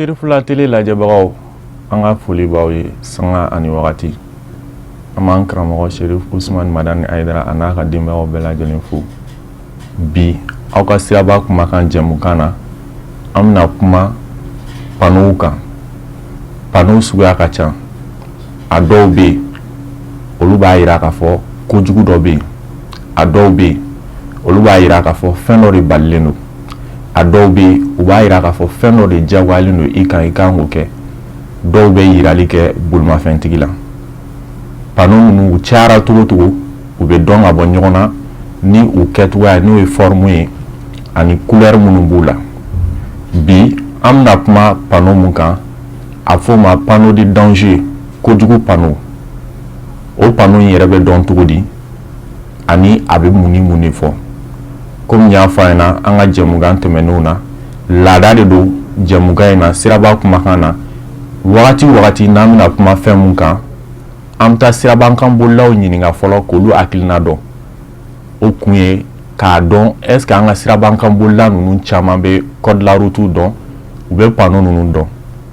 Serifula télé lajɛbagaw an ka foli b'aw ye sanga ani wagati. An b'an karamɔgɔ Serif Usmane Madani Ayidara a n'a ka denbayaw bɛɛ lajɛlen fo. Bi aw ka siraba kumakan jɛmukan na an bɛna kuma paneau kan. Paneau suguya ka ca. A dɔw bɛ yen olu b'a jira k'a fɔ kojugu dɔ bɛ yen. A dɔw bɛ yen olu b'a jira k'a fɔ fɛn dɔ de balilen don. A dɔw bɛ yen u b'a jira k'a fɔ fɛn dɔ de diyagoyalen don i kan k'o kɛ. Dɔw bɛ yirali kɛ bolimafɛntigi la. Paneau ninnu u cayara cogo cogo u bɛ dɔn ka bɔ ɲɔgɔn na ni u kɛcogoya n'o ye forme ye ani couleur minnu b'u la. Bi an bɛna kuma paneau mun kan a fɔ o ma paneau de danger kojugu paneau. O paneau in yɛrɛ bɛ dɔn cogo di ani a bɛ mun ni mun de fɔ. Komi n y'a fɔ an ɲɛna an ka jɛmukan tɛmɛnenw na laada de don jɛmukan in na siraba kumakan na wagati wagati n'an bɛna kuma fɛn mun kan an bɛ taa sirabankan bolilaw ɲininka fɔlɔ k'olu hakilina dɔn. O kun ye k'a dɔn est-ce que an ka sirabankan bolila ninnu caman bɛ code de la route dɔn u bɛ paneau ninnu dɔn.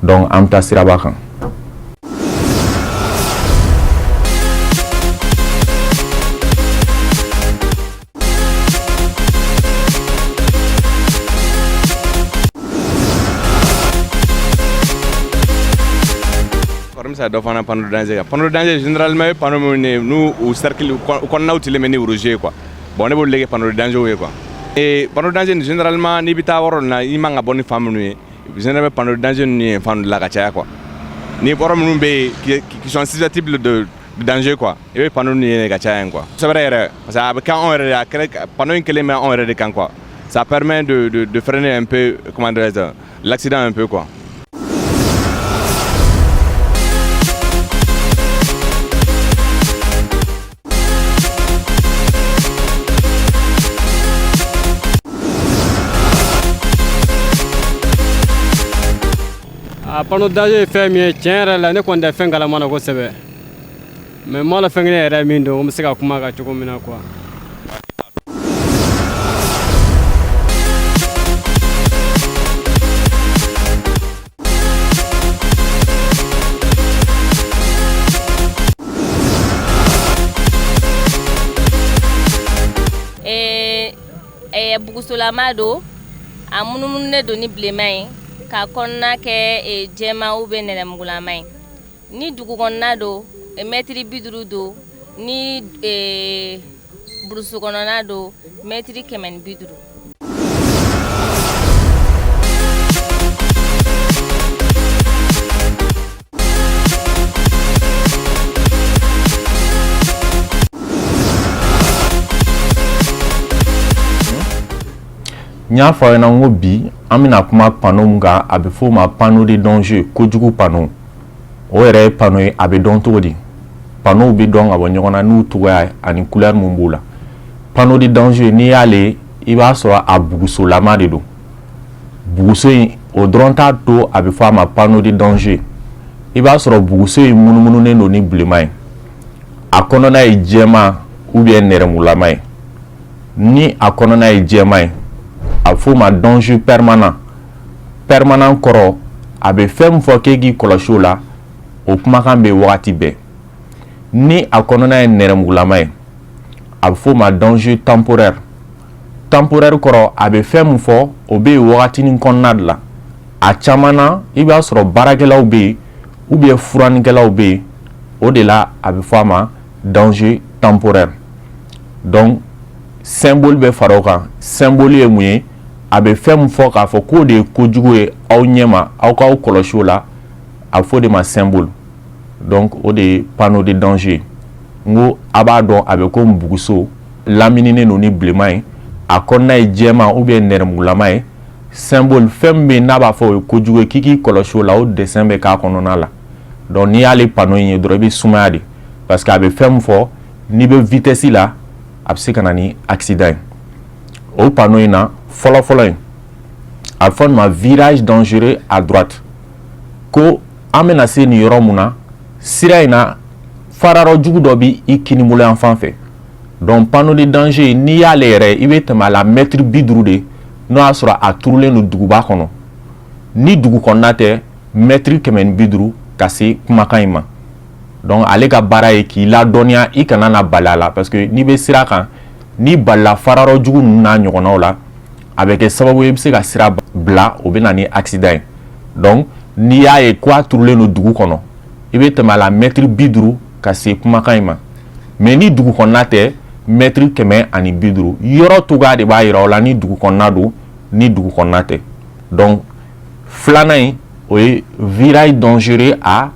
Donc an bɛ taa siraba kan. Ça doit faire un panneau de danger. Panneau de danger généralement panneau nous au cercle qu'on a utilisé les rouges quoi. Bon on est pour les panneaux de danger quoi. Et panneau de danger généralement ni bita woro na i manga bonne femme nu généralement panneau de danger ni fan de la kacha quoi. Ni woro nu be qui sont susceptibles de danger quoi. Et panneau ni kacha quoi. C'est vrai ça quand on panneau in kelé mais on de quand quoi. Ça permet de freiner un peu comment dire l'accident un peu quoi. Panneau de danger fait mieux tiens la ne qu'on a fait galamana ko sebe mais moi la fin ne era min do on se ka kuma ka cogo mina quoi. Bugusolama do a munumunu ne do ni bileman ye ka kɔnɔna kɛ jɛma ou bien nɛrɛmugulama ye ni dugu kɔnɔna do mètre 50 do ni burusu kɔnɔna do mètre 150. N y'a fɔ aw ɲɛna n ko bi an bɛna kuma paneau mun kan a bɛ fɔ o ma paneau de danger kojugu paneau. O yɛrɛ ye paneau ye a bɛ dɔn cogo di. Paneau bɛ dɔn ka bɔ ɲɔgɔn na n'u cogoya ani couleur mun b'u la. Paneau de danger n'i y'ale i b'a sɔrɔ a bugusolama de don. Buguso in o dɔrɔn t'a to a bɛ fɔ a ma paneau de danger. I b'a sɔrɔ buguso in munumununen don ni bilenman ye. A kɔnɔna ye jɛman ou bien nɛrɛmugulama ye. Ni a kɔnɔna ye jɛman ye a fɔ o ma danger permanent. Permanent kɔrɔ a bɛ fɛn min fɔ k'e k'i kɔlɔsi o la o kumakan bɛ wagati bɛɛ. Ni a kɔnɔna ye nɛrɛmugulama ye a bɛ fɔ o ma danger temporaire. Temporaire kɔrɔ a bɛ fɛn min fɔ o bɛ yen wagatinin kɔnɔna de la. A caman na i b'a sɔrɔ baarakɛlaw bɛ yen ou bien furanikɛlaw bɛ yen o de la a bɛ fɔ a ma danger temporaire. Donc symbole bɛ fara o kan. Symbole ye mun ye a bɛ fɛn min fɔ k'a fɔ k'o de ye kojugu ye aw ɲɛma aw k'aw kɔlɔsi o la a bɛ fɔ o de ma symbole. Donc o de ye panneau de danger. N ko a b'a dɔn a bɛ komi buguso lamininen don ni bilenman ye a kɔnɔna ye jɛman ou bien nɛrɛmugulama ye. Symbole fɛn min bɛ yen n'a b'a fɔ o ye kojugu ye k'i k'i kɔlɔsi o la o dessin bɛ k'a kɔnɔna la. Donc n'i y'ale panneau in ye dɔrɔn i bɛ sumaya de parce que a bɛ fɛn min fɔ n'i bɛ vitesse la a bɛ se ka na ni accident ye. O panneau in na fɔlɔ in a bɛ fɔ nin ma virage dangereux à droite ko an bɛna se nin yɔrɔ mun na sira in na farayɔrɔ jugu dɔ bɛ i kinibolo yan fan fɛ. Donc panneau de danger n'i y'ale yɛrɛ i bɛ tɛmɛ a la mètre 50 de n'o y'a sɔrɔ a turulen don duguba kɔnɔ. ni dugu kɔnɔna tɛ mètre 150 ka se kumakan in ma. Donc ale ka baara ye k'i ladɔnniya i kana na bala la parce que n'i bɛ sira kan ni balila farayɔrɔ jugu ninnu n'a ɲɔgɔnnaw la a bɛ kɛ sababu ye i bɛ se ka sira bila o bɛ na ni accident ye. Donc n'i y'a ye ko a turulen don dugu kɔnɔ i bɛ tɛmɛ a la mètre 50 ka se kumakan in ma. Mais ni dugu kɔnɔna tɛ mètre 150 yɔrɔ togoya de b'a yira o la ni dugu kɔnɔna don ni dugu kɔnɔna tɛ. Donc filanan in o ye virage dangereux à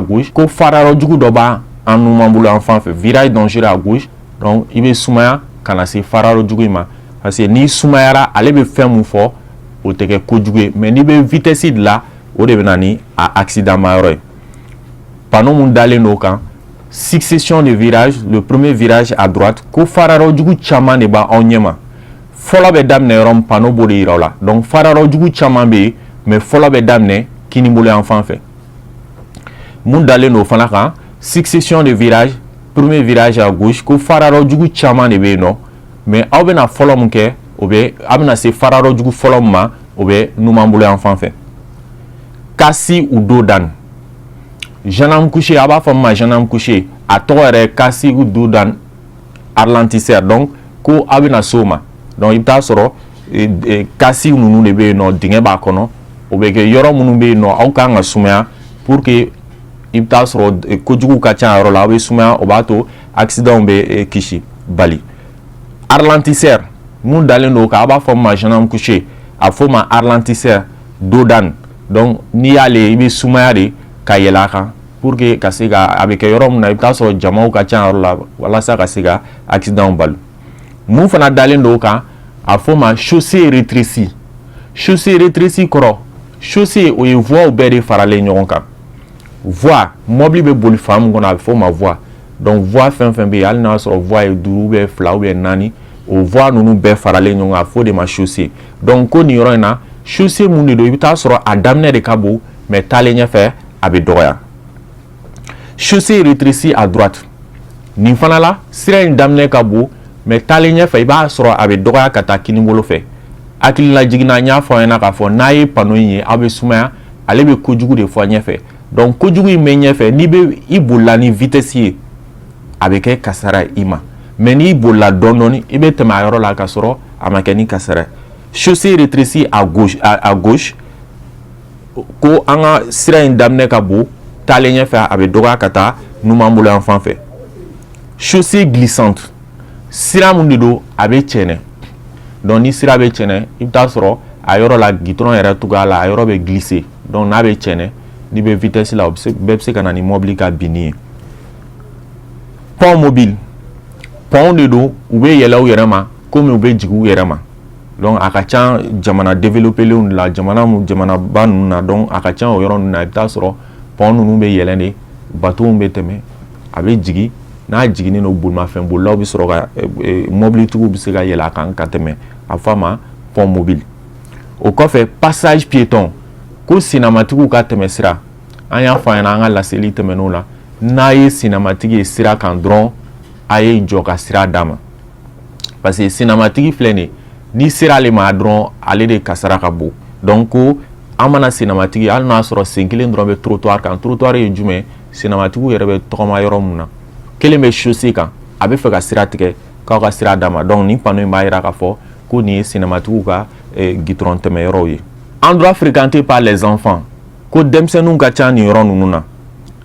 gauche ko farayɔrɔ jugu dɔ b'a an numan bolo an fan fɛ virage dangereux à gauche. Donc i bɛ sumaya ka na se farayɔrɔ jugu in ma parce que n'i sumayara ale bɛ fɛn mun fɔ o tɛ kɛ kojugu ye mais n'i bɛ vitesse dilan o de bɛ na ni a accident ma yɔrɔ ye. Panneau mun dalen d'o kan succession de virage, le premier virage à droite ko farayɔrɔ jugu caman de b'a aw ɲɛma. Fɔlɔ bɛ daminɛ yɔrɔ min panneau b'o de yira o la. Donc farayɔrɔ jugu caman bɛ yen mais fɔlɔ bɛ daminɛ kini bolo yan fan fɛ. Mun dalen d'o fana kan succession de virage, premier virage à gauche ko farayɔrɔ jugu caman de bɛ yen nɔ mais aw bɛna fɔlɔ mun kɛ o bɛ a bɛna se farayɔrɔ jugu fɔlɔ min ma o bɛ numan bolo yan fan fɛ. Kasi ou dos d'âne. Gendarme couché a b'a fɔ min ma gendarme couché a tɔgɔ yɛrɛ kasi ou dos d'âne ralentisseur. Donc ko a bɛna se o ma. Donc i bɛ taa sɔrɔ kasi ninnu de bɛ yen nɔ dingɛ b'a kɔnɔ o bɛ kɛ yɔrɔ minnu bɛ yen nɔ aw kan ka sumaya pour que i bɛ taa sɔrɔ kojugu ka ca yɔrɔ la aw bɛ sumaya o b'a to accident bɛ kisi bali. Ralentisseur mun dalen don kan a b'a fɔ min ma gendarme couché a fɔ ma ralentisseur dos d'âne. Donc n'i y'ale i bɛ sumaya de ka yɛlɛ a kan pour que ka se ka a bɛ kɛ yɔrɔ min na i bɛ taa sɔrɔ jamaw ka ca yɔrɔ la walasa ka se ka accident bali. Mun fana dalen don kan a fɔ ma chaussée rétrécie. Chaussée rétrécie kɔrɔ chaussée o ye voies bɛɛ de faralen ɲɔgɔn kan. Voie mobili bɛ boli fan min kɔnɔ a bɛ fɔ o ma voie. Donc voie fɛn fɛn bɛ yen hali n'a sɔrɔ voie ye 5 ou 2 ou 4 o voie ninnu bɛɛ faralen ɲɔgɔn kan a fɔ de ma chaussée. Donc ko nin yɔrɔ in na chaussée mun de don i bɛ taa sɔrɔ a daminɛ de ka bon mais taalen ɲɛfɛ a bɛ dɔgɔya. Chaussée rétrécie à droite nin fana la sira in daminɛ ka bon mais taalen ɲɛfɛ i b'a sɔrɔ a bɛ dɔgɔya ka taa kini bolo fɛ. Hakilila jiginna n y'a fɔ an ɲɛna k'a fɔ n'a ye panneau in ye aw bɛ sumaya ale bɛ kojugu de fɔ ɲɛfɛ. Donc kojugu in bɛ ɲɛfɛ n'i bɛ i bolila ni vitesse ye a bɛ kɛ kasara i ma mais n'i bolila dɔɔni dɔɔni i bɛ tɛmɛ a yɔrɔ la ka sɔrɔ a ma kɛ ni kasara. Chaussée rétrécie à gauche ko an ka sira in daminɛ ka bon taalen ɲɛfɛ a bɛ dɔgɔya ka taa numan bolo yan fan fɛ. Chaussée glissante sira mun de don a bɛ cɛnɛ. Donc ni sira bɛ cɛnɛ i bɛ taa sɔrɔ a yɔrɔ la gitron yɛrɛ togoya la a yɔrɔ bɛ glisser. Donc n'a bɛ cɛnɛ n'i bɛ vitesse la bɛɛ bɛ se ka na ni mobili ka binni ye. Pont mobile pont de don u bɛ yɛlɛ u yɛrɛ ma komi u bɛ jigin u yɛrɛ ma. Donc a ka ca jamana développelenw la jamanaba ninnu na donc a ka ca o yɔrɔ ninnu na i bɛ taa sɔrɔ pont ninnu bɛ yɛlɛn de bateau bɛ tɛmɛ a bɛ jigin n'a jiginnen don bolimafɛn bolilaw bɛ sɔrɔ ka mobilitigiw bɛ se ka yɛlɛ a kan ka tɛmɛ a fɔ a ma pont mobile. O kɔfɛ passage piéton ko senamatigiw ka tɛmɛ sira an y'a fɔ an ɲɛna an ka laseli tɛmɛnenw la n'a ye senamatigi ye sira kan dɔrɔn a ye jɔ ka sira d'a ma parce que senamatigi filɛ nin ye ni sera ale ma dɔrɔn ale de kasara ka bon. Donc ko an mana senamatigi hali n'a sɔrɔ sen kelen dɔrɔn bɛ trottoir kan trottoir ye jumɛn senamatigiw yɛrɛ bɛ tɔgɔma yɔrɔ mun na kelen bɛ chaussée kan a bɛ fɛ ka sira tigɛ k'aw ka sira d'a ma. Donc nin panneau in b'a yira k'a fɔ ko nin ye senamatigiw ka gitron tɛmɛ yɔrɔw ye. Endroit fréquenté par les enfants ko denmisɛnninw ka ca nin yɔrɔ ninnu na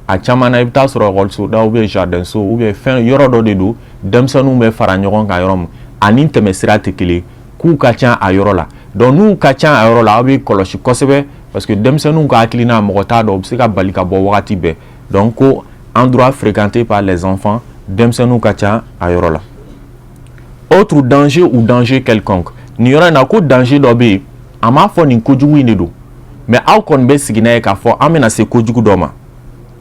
a caman na i bɛ taa sɔrɔ école da ou bien jardin so ou bien fɛn yɔrɔ dɔ de don denmisɛnninw bɛ fara ɲɔgɔn kan yɔrɔ min ani tɛmɛ sira tɛ kelen k'u ka ca a yɔrɔ la. Donc n'u ka ca a yɔrɔ la aw bɛ kɔlɔsi kosɛbɛ parce que denmisɛnninw ka hakilina mɔgɔ t'a dɔn u bɛ se ka bali ka bɔ wagati bɛɛ. Donc ko endroit fréquenté par les enfants denmisɛnninw ka ca a yɔrɔ la. Autre danger ou danger quelconque nin yɔrɔ in na ko danger dɔ bɛ yen a m'a fɔ nin kojugu in de don mais aw kɔni bɛ sigi n'a ye k'a fɔ an bɛna se kojugu dɔ ma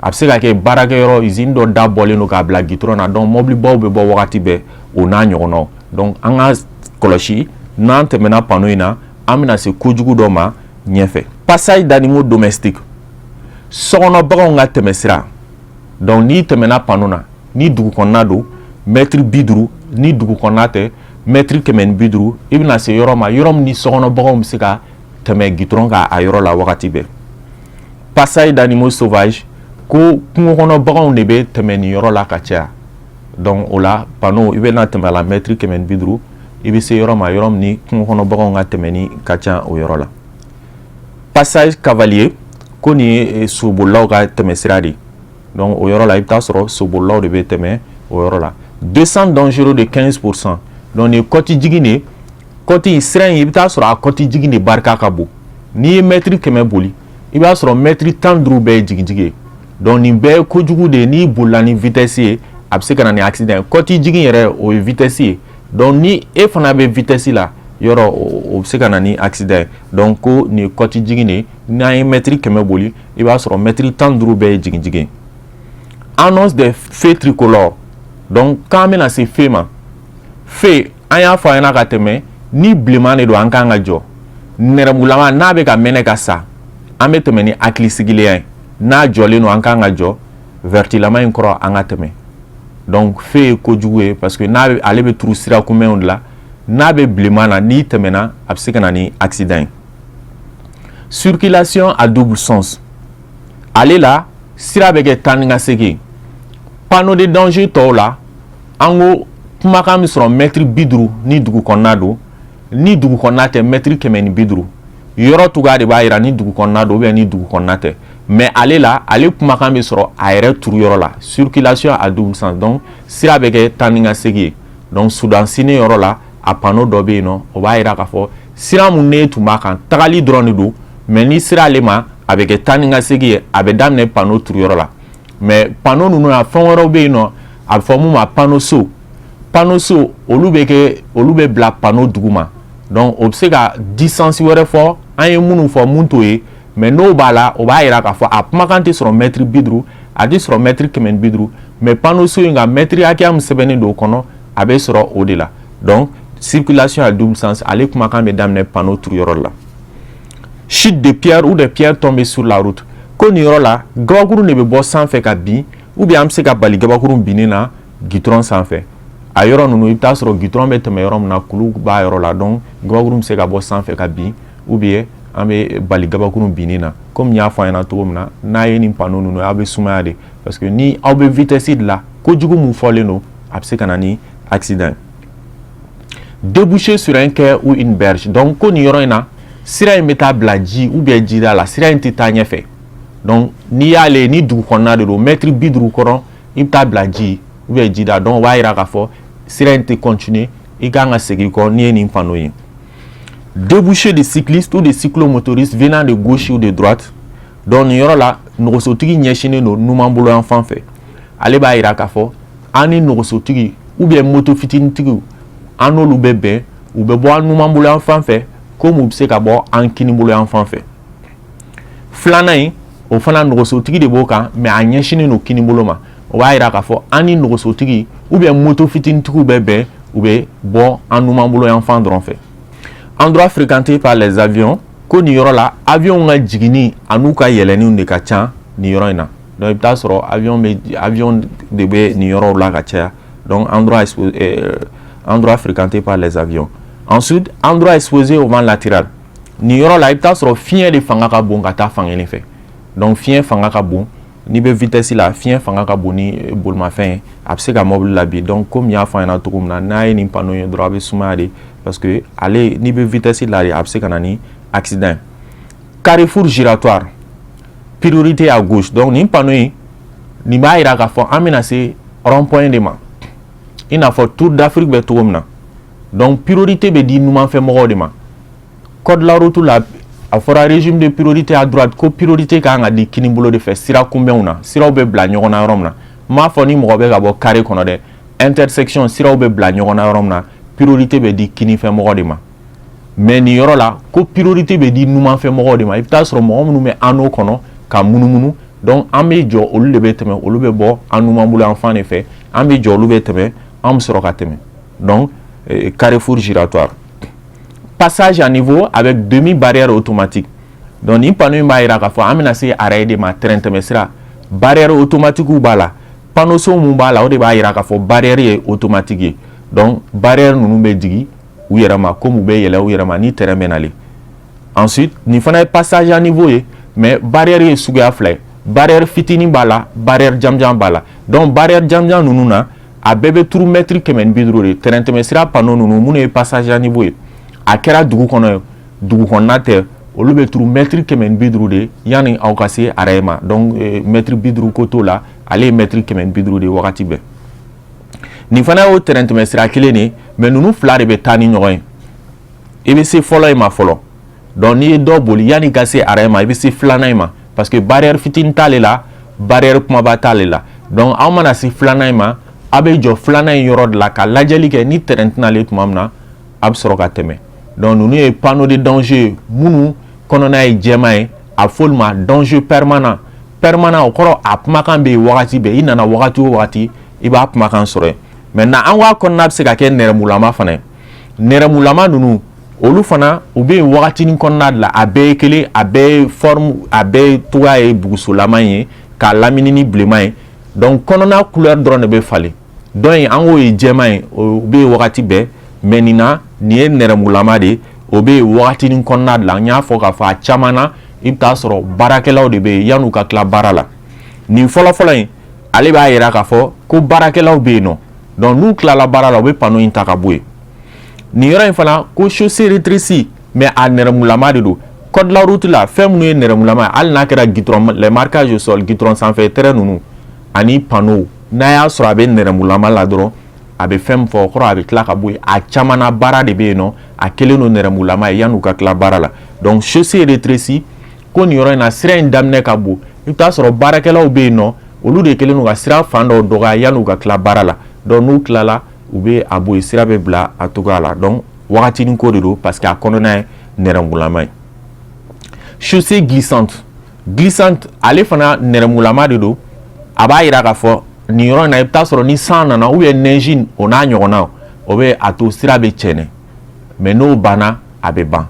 a bɛ se ka kɛ baarakɛyɔrɔ usine dɔ dabɔlen don k'a bila gitron na donc mobilibaw bɛ bɔ wagati bɛɛ o n'a ɲɔgɔnnaw. Donc an ka kɔlɔsi n'an tɛmɛna panneau in na an bɛna se kojugu dɔ ma ɲɛfɛ. Passage d'animaux domestiques sokɔnɔ baganw ka tɛmɛ sira. Donc n'i tɛmɛna panneau na ni dugu kɔnɔna don mètre 50 ni dugu kɔnɔna tɛ mètre 150 i bɛna se yɔrɔ ma yɔrɔ min ni sokɔnɔ baganw bɛ se ka tɛmɛ gitron ka a yɔrɔ la wagati bɛɛ. Passage d'animaux sauvages ko kungo kɔnɔ baganw de bɛ tɛmɛ nin yɔrɔ la ka caya. Donc o la panneau i bɛ na tɛmɛ a la mètre 150 i bɛ se yɔrɔ ma yɔrɔ min ni kungo kɔnɔ baganw ka tɛmɛni ka ca o yɔrɔ la. Passage cavalier ko nin ye sobolilaw ka tɛmɛsira de. Donc o yɔrɔ la i bɛ taa sɔrɔ sobolilaw de bɛ tɛmɛ o yɔrɔ la. Descente dangereux de 15%. Donc nin kɔti jigin de kɔti sira in i bɛ taa sɔrɔ a kɔti jigin de barika ka bon. N'i ye mètre 100 boli i b'a sɔrɔ mètre 15 bɛɛ ye jigin ye. Donc nin bɛɛ ye kojugu de n'i bolila ni vitesse ye a bɛ se ka na ni accident. Kɔti jigin yɛrɛ o ye vitesse ye. Donc ni e fana bɛ vitesse la yɔrɔ o bɛ se ka na ni accident. Donc ko nin kɔti jigin de n'an ye mètre 100 boli i b'a sɔrɔ mètre 15 bɛɛ ye jigin. Annonce des feux tricolores. Donc k'an bɛna se feu ma feu an y'a fɔ a ɲɛna ka tɛmɛ ni bilenman de don an kan ka jɔ nɛrɛmugulama n'a bɛ ka mɛnɛ ka sa an bɛ tɛmɛ ni hakilisigi ye n'a jɔlen don an kan ka jɔ vertilama in kɔrɔ an ka tɛmɛ. Donc feu ye kojugu ye parce que n'a ale bɛ turu sira kunbɛnw de la n'a bɛ bilenman na n'i tɛmɛna a bɛ se ka na ni accident ye. Circulation à double sens ale la sira bɛ kɛ taa ni ka segin. Panneau de danger tɔw la an ko kumakan min sɔrɔ mètre 50 ni dugu kɔnɔna don ni dugu kɔnɔna tɛ mètre 150 yɔrɔ cogoya de b'a yira ni dugu kɔnɔna don ni dugu kɔnɔna tɛ mais ale la ale kumakan bɛ sɔrɔ a yɛrɛ turu yɔrɔ la circulation à double sens donc sira bɛ kɛ taa ni ka segin ye. Donc Sudan Sine yɔrɔ la a panneau dɔ bɛ yen nɔ o b'a yira k'a fɔ sira mun ne tun b'a kan tagali dɔrɔn de don mais ni sira ale ma a bɛ kɛ taa ni ka segin ye a bɛ daminɛ panneau turu yɔrɔ la. Mais panneau ninnu na fɛn wɛrɛw bɛ yen nɔ a bɛ fɔ mun ma panneau so olu bɛ bila panneau duguma. Donc o bɛ se ka distance wɛrɛ fɔ an ye minnu fɔ mun t'o ye mais n'o b'a la o b'a yira k'a fɔ a kumakan tɛ sɔrɔ mètre 50 a tɛ sɔrɔ mètre 150 mais panneau so in ka mètre hakɛya min sɛbɛnnen don o kɔnɔ a bɛ sɔrɔ o de la. Donc circulation à double sens ale kumakan bɛ daminɛ panneau turu yɔrɔ la. Chute de pierre ou des pierres tombées sur la route. Ko nin yɔrɔ la gabakurun de bɛ bɔ sanfɛ ka bin ou bien an bɛ se ka bali gabakurun binni na gitron sanfɛ a yɔrɔ ninnu i bɛ taa sɔrɔ gitron bɛ tɛmɛ yɔrɔ min na kulu b'a yɔrɔ la donc gabakurun bɛ se ka bɔ sanfɛ ka bin ou bien an bɛ bali gabakurun binni na comme n y'a fɔ an ɲɛna cogo min na n'a ye nin panneau ninnu aw bɛ sumaya de parce que ni aw bɛ vitesse de la kojugu mun fɔlen don a bɛ se ka na ni accident. Déboucher sur un quai ou une berge donc ko nin yɔrɔ in na sira in bɛ taa bila ji ou bien jida la sira in tɛ taa ɲɛfɛ. Donc n'i y'ale ni dugu kɔnɔna de don mètre 50 kɔrɔ i bɛ taa bila ji ou bien jida donc o b'a yira k'a fɔ sira in tɛ continuer i kan ka segin kɔ n'i ye nin panneau ye. Déboucher de cyclistes ou de cyclomotoristes venant de gauche ou de droite donc nin yɔrɔ la nɔgɔsotigi ɲɛsinnen don numanbolo yan fan fɛ ale b'a yira k'a fɔ an ni nɔgɔsotigi ou bien moto fitinitigiw an n'olu bɛ bɛn u bɛ bɔ an numanbolo yan fan fɛ komi u bɛ se ka bɔ an kinibolo yan fan fɛ. Filanan in o fana nɔgɔsotigi de b'o kan mais a ɲɛsinnen don kinibolo ma o b'a yira k'a fɔ an ni nɔgɔsotigi ou bien moto fitinitigiw bɛ bɛn u bɛ bɔ an numanbolo yan fan dɔrɔn fɛ. Endroit fréquenté par les avions ko nin yɔrɔ la avion ka jiginni an'u ka yɛlɛnniw de ka ca nin yɔrɔ in na donc i bɛ taa sɔrɔ avion de bɛ nin yɔrɔw la ka caya donc endroit fréquenté par les avions. Ensuite endroit exposé au vent latéral nin yɔrɔ la i bɛ taa sɔrɔ fiɲɛ de fanga ka bon ka taa fan kelen fɛ donc fiɲɛ fanga ka bon n'i bɛ vitesse la fiɲɛ fanga ka bon ni bolimafɛn ye a bɛ se ka mobili labin donc comme n y'a fɔ an ɲɛna cogo min na n'a ye nin panneau ye dɔrɔn a bɛ sumaya de parce que ale n'i bɛ vitesse la de a bɛ se ka na ni accident. Carrefour giratoire priorité à gauche donc nin panneau in nin b'a yira k'a fɔ an bɛna se rond point de ma i n'a fɔ Tour d'Afrique bɛ cogo min na donc priorité bɛ di numanfɛmɔgɔw de ma. Code de la route la a fɔra régime de priorité à droite ko priorité ka kan ka di kinibolo de fɛ sira kunbɛnw na siraw bɛ bila ɲɔgɔn na yɔrɔ min na n m'a fɔ ni mɔgɔ bɛ ka bɔ carré kɔnɔ dɛ intersection siraw bɛ bila ɲɔgɔn na yɔrɔ min na priorité bɛ di kinifɛmɔgɔ de ma mais nin yɔrɔ la ko priorité bɛ di numanfɛmɔgɔw de ma i bɛ taa sɔrɔ mɔgɔ minnu bɛ anneau kɔnɔ ka munumunu donc an bɛ jɔ olu de bɛ tɛmɛ olu bɛ bɔ an numanbolo yan fan de fɛ an bɛ jɔ olu bɛ tɛmɛ an bɛ sɔrɔ ka tɛmɛ donc carrefour giratoire. Passage à niveau avec demi-barrière automatique. Donc, ni panneau b'a yira k'a fɔ an bɛna se arrêt de ma train tɛmɛ sira barrière automatique b'a la panneau so mun b'a la o de b'a yira k'a fɔ barrière ye automatique ye donc barrière ninnu bɛ jigin u yɛrɛ ma comme u bɛ yɛlɛ u yɛrɛ ma ni terrain bɛ nalen. ensuite nin fana ye passage à niveau ye mais barrière ye suguya fila ye barrière fitini b'a la barrière janjan b'a la donc barrière janjan ninnu na a bɛɛ bɛ turu mètre 150 de tɛrɛntɛmɛsira panneau ninnu minnu ye passage à niveau ye a kɛra dugu kɔnɔ ye dugu kɔnɔna tɛ olu bɛ turu mètre 150 de yanni aw ka se arrêt ma donc mètre 50 ko t'o la ale ye mètre 150 de wagati bɛɛ nin fana y'o tɛrɛntɛmɛsira kelen de mais ninnu fila de bɛ taa ni ɲɔgɔn ye i bɛ se fɔlɔ in ma fɔlɔ donc n'i ye dɔ boli yanni ka se arrêt ma i bɛ se filanan in ma parce que barrière fitini t'ale la barrière kumaba t'ale la donc aw mana se filanan in ma a bɛ jɔ filanan in yɔrɔ de la ka lajɛli kɛ ni terrain tɛn'ale tuma min na a bɛ sɔrɔ ka tɛmɛ donc ninnu ye panneau de danger minnu kɔnɔna ye jɛman ye a fɔ olu ma danger permanent o kɔrɔ a kumakan bɛ yen wagati bɛɛ i nana wagati o wagati i b'a kumakan sɔrɔ yen maintenant an k'a kɔnɔna bɛ se ka kɛ nɛrɛmugulama fana ye nɛrɛmugulama ninnu olu fana u bɛ yen wagatinin kɔnɔna de la a bɛɛ ye kelen a bɛɛ ye forme a bɛɛ ye cogoya ye bugusolama ye k'a lamini ni bilenman ye donc kɔnɔna couleur dɔrɔn de bɛ falen donc an k'o ye jɛman ye o bɛ yen wagati bɛɛ mais nin na nin ye nɛrɛmugulama de ye o bɛ yen wagatinin kɔnɔna de la n y'a fɔ k'a fɔ a caman na i bɛ taa sɔrɔ baarakɛlaw de bɛ yen yan'u ka tila baara la nin fɔlɔfɔlɔ in ale b'a yira k'a fɔ ko baarakɛlaw bɛ yen nɔ donc n'u tilala baara la u bɛ panneau in ta ka bɔ yen nin yɔrɔ in fana ko chaussée rétrécie mais a nɛrɛmugulama de don code la route la fɛn minnu ye nɛrɛmugulama ye hali n'a kɛra goudron les marquages au sol goudron sanfɛ terrain ninnu ani panneau n'a y'a sɔrɔ a bɛ nɛrɛmugulama la dɔrɔn a bɛ fɛn min fɔ o kɔrɔ a bɛ tila ka bɔ yen a caman na baara de bɛ yen nɔ a kɛlen don nɛrɛmugulama ye yan'u ka tila baara la donc chaussée rétrécie ko nin yɔrɔ in na sira in daminɛ ka bon i bɛ taa sɔrɔ baarakɛlaw bɛ yen nɔ olu de kɛlen don ka sira fan dɔw dɔgɔya yan'u ka tila baara la donc n'u tilala u bɛ a bɔ yen sira bɛ bila a cogoya la donc wagatinin ko de don parce que a kɔnɔna ye nɛrɛmugulama ye chaussée glissante ale fana nɛrɛmugulama de don a b'a yira k'a fɔ nin yɔrɔ in na i bɛ taa sɔrɔ ni san nana ou bien neige o n'a ɲɔgɔnnaw o bɛ a to sira bɛ cɛnɛ mais n'o banna a bɛ ban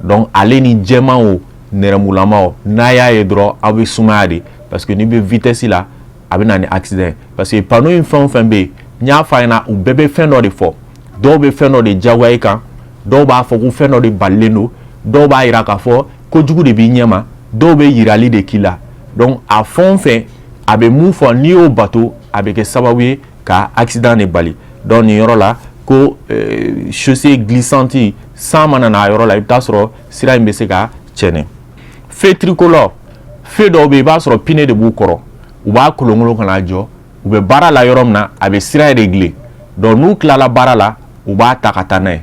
donc ale ni jɛman o nɛrɛmugulama o n'a y'a ye dɔrɔn aw bɛ sumaya de parce que n'i bɛ vitesse la a bɛ na ni accident parce que panneau in fɛn o fɛn bɛ yen n y'a fɔ a ɲɛna u bɛɛ bɛ fɛn dɔ de fɔ dɔw bɛ fɛn dɔ de diyagoya i kan dɔw b'a fɔ ko fɛn dɔ de balilen don dɔw b'a yira k'a fɔ kojugu de b'i ɲɛma dɔw bɛ yirali de k'i la donc a fɛn o fɛn a bɛ mun fɔ n'i y'o bato a bɛ kɛ sababu ye ka accident de bali donc nin yɔrɔ la ko chaussée glissante san mana na a yɔrɔ la i bɛ taa sɔrɔ sira in bɛ se ka cɛnɛ feu tricolore feu dɔw bɛ yen i b'a sɔrɔ pine de b'u kɔrɔ u b'a kolonkolon ka na jɔ u bɛ baara la yɔrɔ min na a bɛ sira régler donc n'u tilala baara la u b'a ta ka taa n'a ye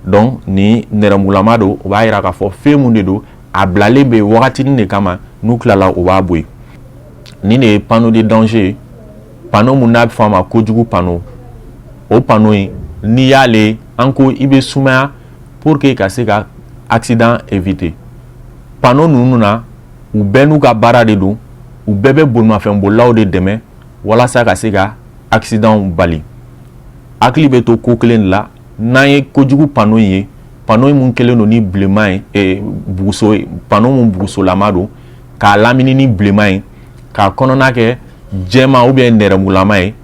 donc ni nɛrɛmugulama don u b'a yira k'a fɔ feu mun de don a bilalen bɛ wagatinin de kama n'u tilala u b'a bɔ yen nin de ye panneau de danger ye panneau mun n'a bɛ fɔ a ma kojugu panneau o panneau in n'i y'ale ye an ko i bɛ sumaya pour que ka se ka accident éviter panneau ninnu na u bɛɛ n'u ka baara de don u bɛɛ bɛ bolimafɛnbolilaw de dɛmɛ walasa ka se ka accident bali hakili bɛ to ko kelen de la n'an ye kojugu panneau in ye panneau mun kɛlen don ni bilenman ye buguso panneau mun bugusolama don k'a lamini ni bilenman ye k'a kɔnɔna kɛ jɛman ou bien nɛrɛmugulama ye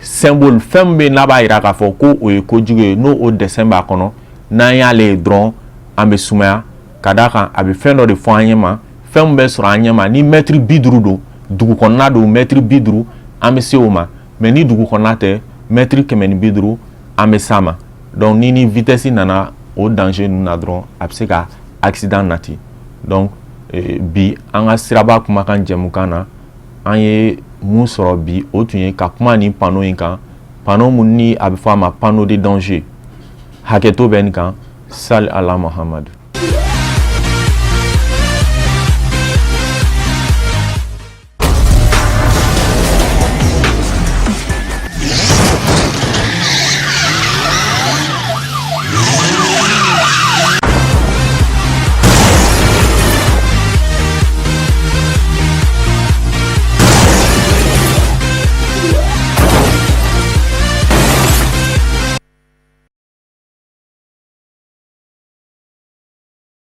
symbole fɛn min bɛ yen n'a b'a yira k'a fɔ ko o ye kojugu ye n'o o dessin b'a kɔnɔ n'an y'ale ye dɔrɔn an bɛ sumaya ka d'a kan a bɛ fɛn dɔ de fɔ an ɲɛ ma fɛn min bɛ sɔrɔ an ɲɛ ma ni mètre 50 don dugu kɔnɔna don mètre 50 an bɛ se o ma mais ni dugu kɔnɔna tɛ mètre 150 an bɛ s'a ma donc ni vitesse nana o danger ninnu na dɔrɔn a bɛ se ka accident nati donc bi an ka siraba kumakan jɛmukan na an ye mun sɔrɔ bi o tun ye ka kuma ni panneau in kan panneau mun ni a bɛ fɔ a ma panneau de danger hakɛto bɛ nin kan sali ala muhamadu